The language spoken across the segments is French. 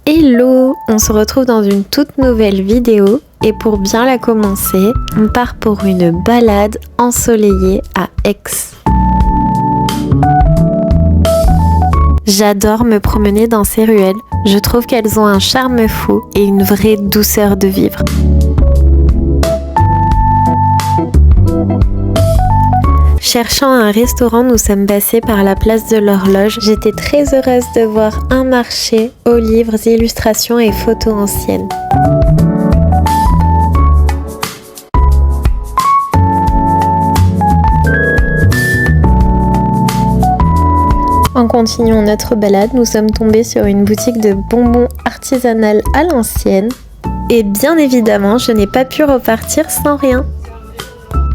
Hello, on se retrouve dans une toute nouvelle vidéo et pour bien la commencer, on part pour une balade ensoleillée à Aix. J'adore me promener dans ces ruelles, je trouve qu'elles ont un charme fou et une vraie douceur de vivre. Cherchant un restaurant, nous sommes passés par la place de l'Horloge. J'étais très heureuse de voir un marché aux livres, illustrations et photos anciennes. En continuant notre balade, nous sommes tombés sur une boutique de bonbons artisanales à l'ancienne. Et bien évidemment, je n'ai pas pu repartir sans rien.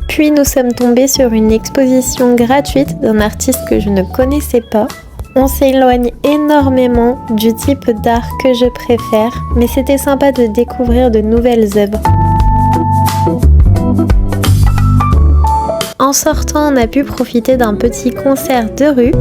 Puis nous sommes tombés sur une exposition gratuite d'un artiste que je ne connaissais pas. On s'éloigne énormément du type d'art que je préfère, mais c'était sympa de découvrir de nouvelles œuvres. En sortant, on a pu profiter d'un petit concert de rue.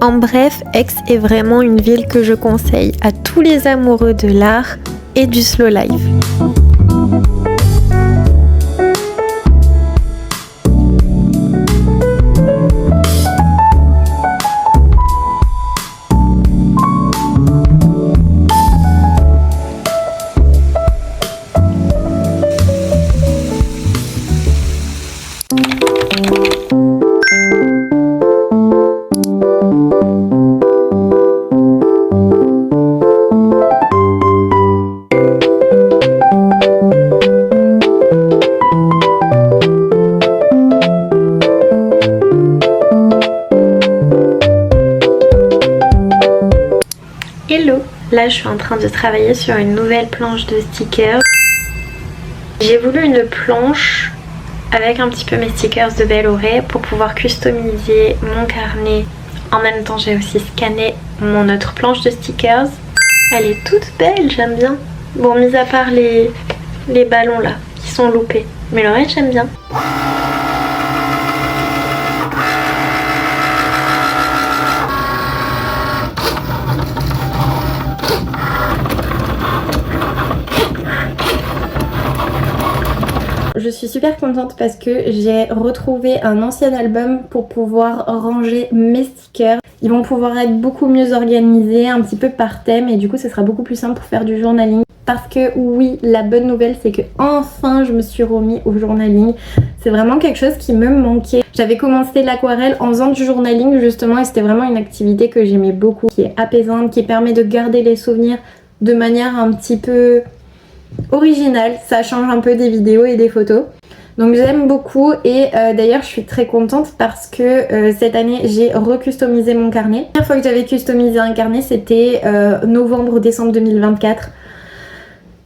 En bref, Aix est vraiment une ville que je conseille à tous les amoureux de l'art et du slow life. Hello, là je suis en train de travailler sur une nouvelle planche de stickers. J'ai voulu une planche avec un petit peu mes stickers de Belloré pour pouvoir customiser mon carnet. En même temps j'ai aussi scanné mon autre planche de stickers. Elle est toute belle, j'aime bien. Bon, mis à part les ballons là qui sont loupés, mais le reste j'aime bien. Je suis super contente parce que j'ai retrouvé un ancien album pour pouvoir ranger mes stickers. Ils vont pouvoir être beaucoup mieux organisés, un petit peu par thème, et du coup ça sera beaucoup plus simple pour faire du journaling. Parce que oui, la bonne nouvelle c'est que enfin je me suis remis au journaling. C'est vraiment quelque chose qui me manquait. J'avais commencé l'aquarelle en faisant du journaling justement, et c'était vraiment une activité que j'aimais beaucoup, qui est apaisante, qui permet de garder les souvenirs de manière un petit peu original, ça change un peu des vidéos et des photos. Donc j'aime beaucoup, et d'ailleurs je suis très contente parce que cette année j'ai recustomisé mon carnet. La première fois que j'avais customisé un carnet c'était novembre-décembre 2024.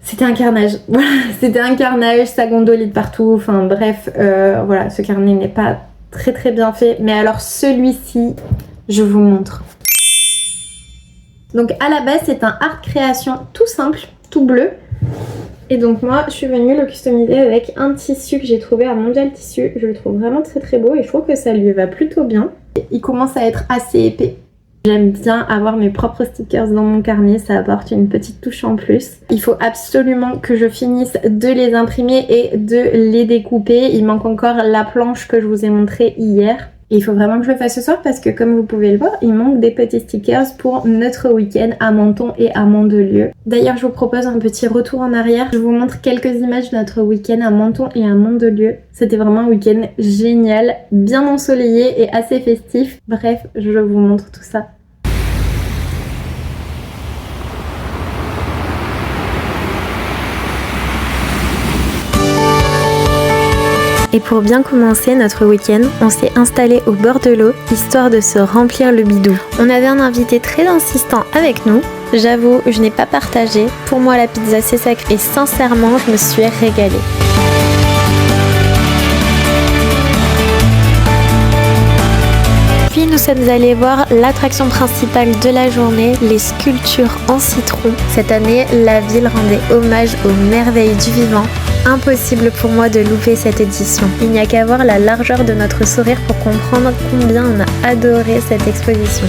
C'était un carnage, voilà, c'était un carnage, ça gondolait de partout, enfin bref, voilà, ce carnet n'est pas très bien fait, mais alors celui-ci, je vous montre. Donc à la base c'est un art création tout simple, tout bleu. Et donc moi je suis venue le customiser avec un tissu que j'ai trouvé à Mondial Tissu. Je le trouve vraiment très beau et je trouve que ça lui va plutôt bien. Il commence à être assez épais. J'aime bien avoir mes propres stickers dans mon carnet, ça apporte une petite touche en plus. Il faut absolument que je finisse de les imprimer et de les découper. Il manque encore la planche que je vous ai montrée hier. Et il faut vraiment que je le fasse ce soir parce que comme vous pouvez le voir, il manque des petits stickers pour notre week-end à Menton et à Mandelieu. D'ailleurs, je vous propose un petit retour en arrière. Je vous montre quelques images de notre week-end à Menton et à Mandelieu. C'était vraiment un week-end génial, bien ensoleillé et assez festif. Bref, je vous montre tout ça. Et pour bien commencer notre week-end, on s'est installé au bord de l'eau, histoire de se remplir le bidou. On avait un invité très insistant avec nous, J'avoue, je n'ai pas partagé. Pour moi, la pizza c'est sacré et sincèrement, je me suis régalée. Puis nous sommes allés voir l'attraction principale de la journée, les sculptures en citron. Cette année, la ville rendait hommage aux merveilles du vivant. Impossible pour moi de louper cette édition. Il n'y a qu'à voir la largeur de notre sourire pour comprendre combien on a adoré cette exposition.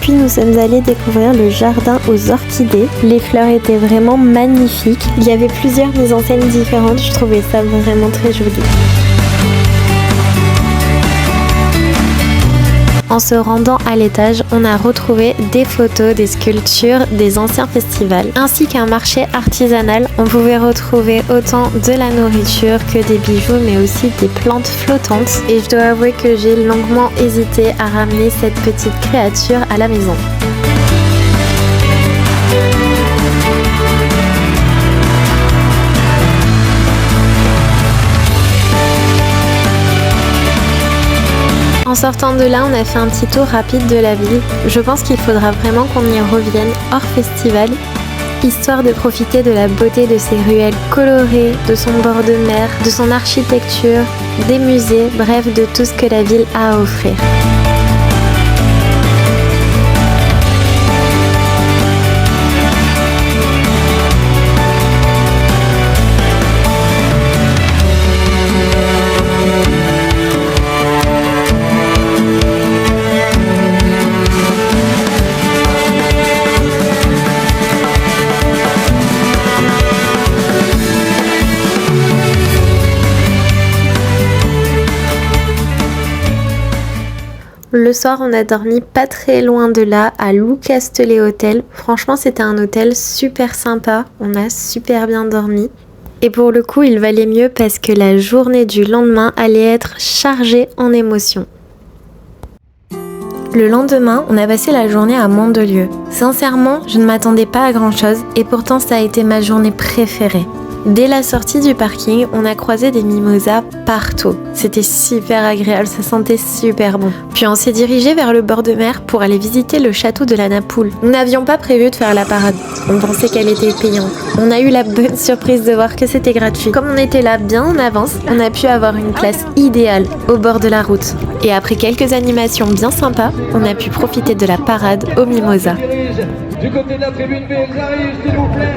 Puis nous sommes allés découvrir le jardin aux orchidées. Les fleurs étaient vraiment magnifiques. Il y avait plusieurs mises en scène différentes. Je trouvais ça vraiment très joli. En se rendant à l'étage, on a retrouvé des photos, des sculptures, des anciens festivals, ainsi qu'un marché artisanal. On pouvait retrouver autant de la nourriture que des bijoux, mais aussi des plantes flottantes. Et je dois avouer que j'ai longuement hésité à ramener cette petite créature à la maison. En sortant de là, on a fait un petit tour rapide de la ville. Je pense qu'il faudra vraiment qu'on y revienne hors festival, histoire de profiter de la beauté de ses ruelles colorées, de son bord de mer, de son architecture, des musées, bref, de tout ce que la ville a à offrir. Le soir, on a dormi pas très loin de là, à Lou Castellet Hotel. Franchement, c'était un hôtel super sympa. On a super bien dormi. Et pour le coup, il valait mieux parce que la journée du lendemain allait être chargée en émotions. Le lendemain, on a passé la journée à Mandelieu. Sincèrement, je ne m'attendais pas à grand chose et pourtant ça a été ma journée préférée. Dès la sortie du parking, on a croisé des mimosas partout. C'était super agréable, ça sentait super bon. Puis on s'est dirigé vers le bord de mer pour aller visiter le château de la Napoule. Nous n'avions pas prévu de faire la parade. On pensait qu'elle était payante. On a eu la bonne surprise de voir que c'était gratuit. Comme on était là bien en avance, on a pu avoir une place idéale au bord de la route. Et après quelques animations bien sympas, on a pu profiter de la parade aux mimosas. Du côté de la tribune B, ils arrivent, s'il vous plaît.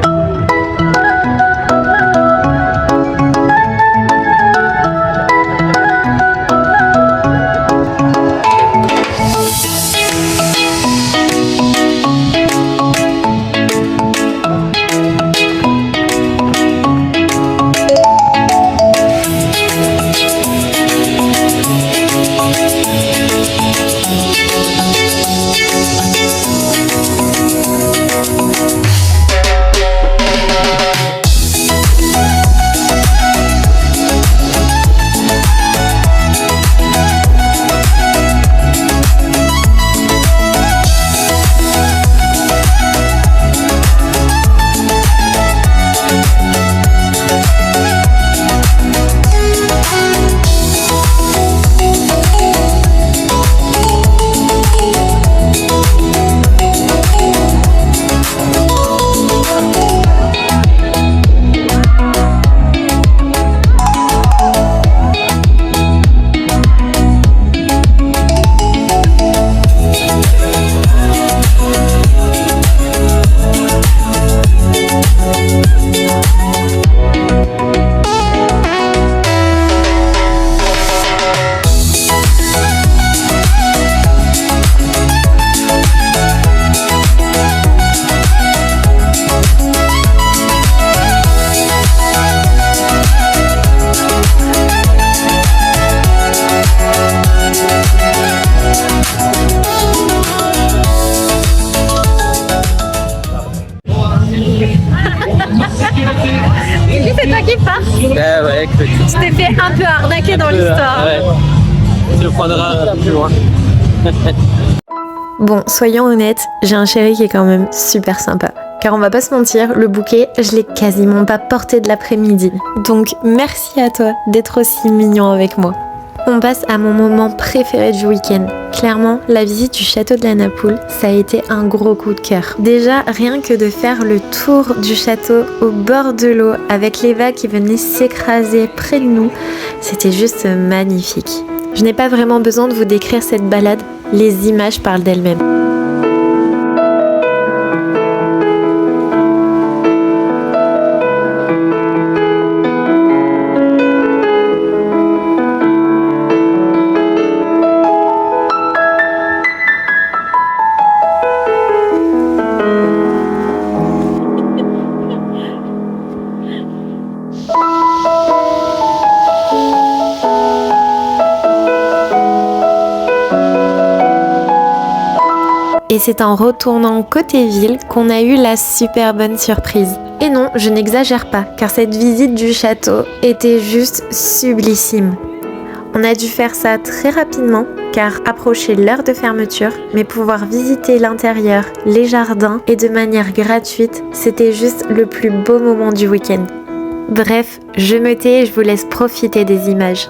C'est toi qui pars. Ouais, écoute. Tu t'es fait un peu arnaquer dans l'histoire. Ouais. Tu le prendras plus loin. Bon, soyons honnêtes, j'ai un chéri qui est quand même super sympa. Car on va pas se mentir, le bouquet, je l'ai quasiment pas porté de l'après-midi. Donc merci à toi d'être aussi mignon avec moi. On passe à mon moment préféré du week-end. Clairement, la visite du château de la Napoule, ça a été un gros coup de cœur. Déjà, rien que de faire le tour du château au bord de l'eau avec les vagues qui venaient s'écraser près de nous, c'était juste magnifique. Je n'ai pas vraiment besoin de vous décrire cette balade, les images parlent d'elles-mêmes. Et c'est en retournant côté ville qu'on a eu la super bonne surprise. Et non, je n'exagère pas, car cette visite du château était juste sublissime. On a dû faire ça très rapidement, car approchait l'heure de fermeture, mais pouvoir visiter l'intérieur, les jardins et de manière gratuite, c'était juste le plus beau moment du week-end. Bref, je me tais et je vous laisse profiter des images.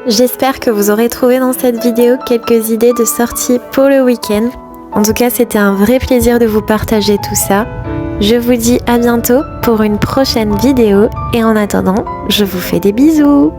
J'espère que vous aurez trouvé dans cette vidéo quelques idées de sortie pour le week-end. En tout cas, c'était un vrai plaisir de vous partager tout ça. Je vous dis à bientôt pour une prochaine vidéo et en attendant, je vous fais des bisous.